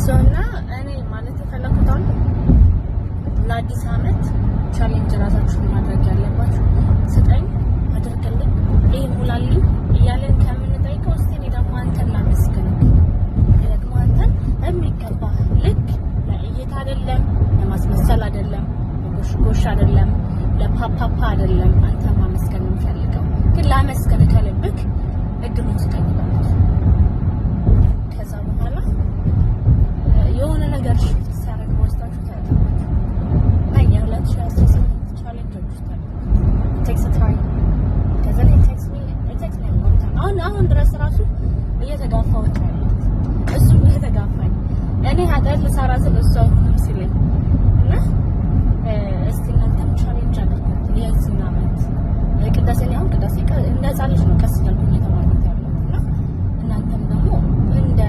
ሶና እኔ ማለት የፈለኩት ለአዲስ አመት ቻሌንጅ ራሳችሁን ማድረግ ያለባችሁ ስጠኝ አድርግልኝ ይሄ ሙላልኝ እያለን ከምንጠይቀው እስቲ እኔ ደግሞ አንተን ላመስግንህ ደግሞ አንተን የሚገባ ልክ ለእይታ አይደለም ለማስመሰል አይደለም ለጎሽ አይደለም ለፓፓፓ አይደለም አንተን ማመስገን የምፈልገው ግን ላመስግንህ ከልብክ እድሉን ስጠኝ ማለት ከዛ በኋላ የሆነ ነገር ሽፍት ሲያደርግ ወስዳችሁ ታያላችሁ አይ ያላችሁ ቻሌንጆች takes a time because then it takes me a long time አሁን ድረስ ራሱ እየተጋፋሁት እሱም እየተጋፋኝ እኔ ኃጢአት ልሰራ ስል እሱ አሁንም ሲለኝ እና እስቲ እናንተም ቻሌንጅ አድርጉት የዚህን ዓመት ቅዳሴ እንደ ህፃን ልጅ ነው ቀስ እያልኩኝ የተማርኩት ያለሁት እና እናንተም ደግሞ እንደ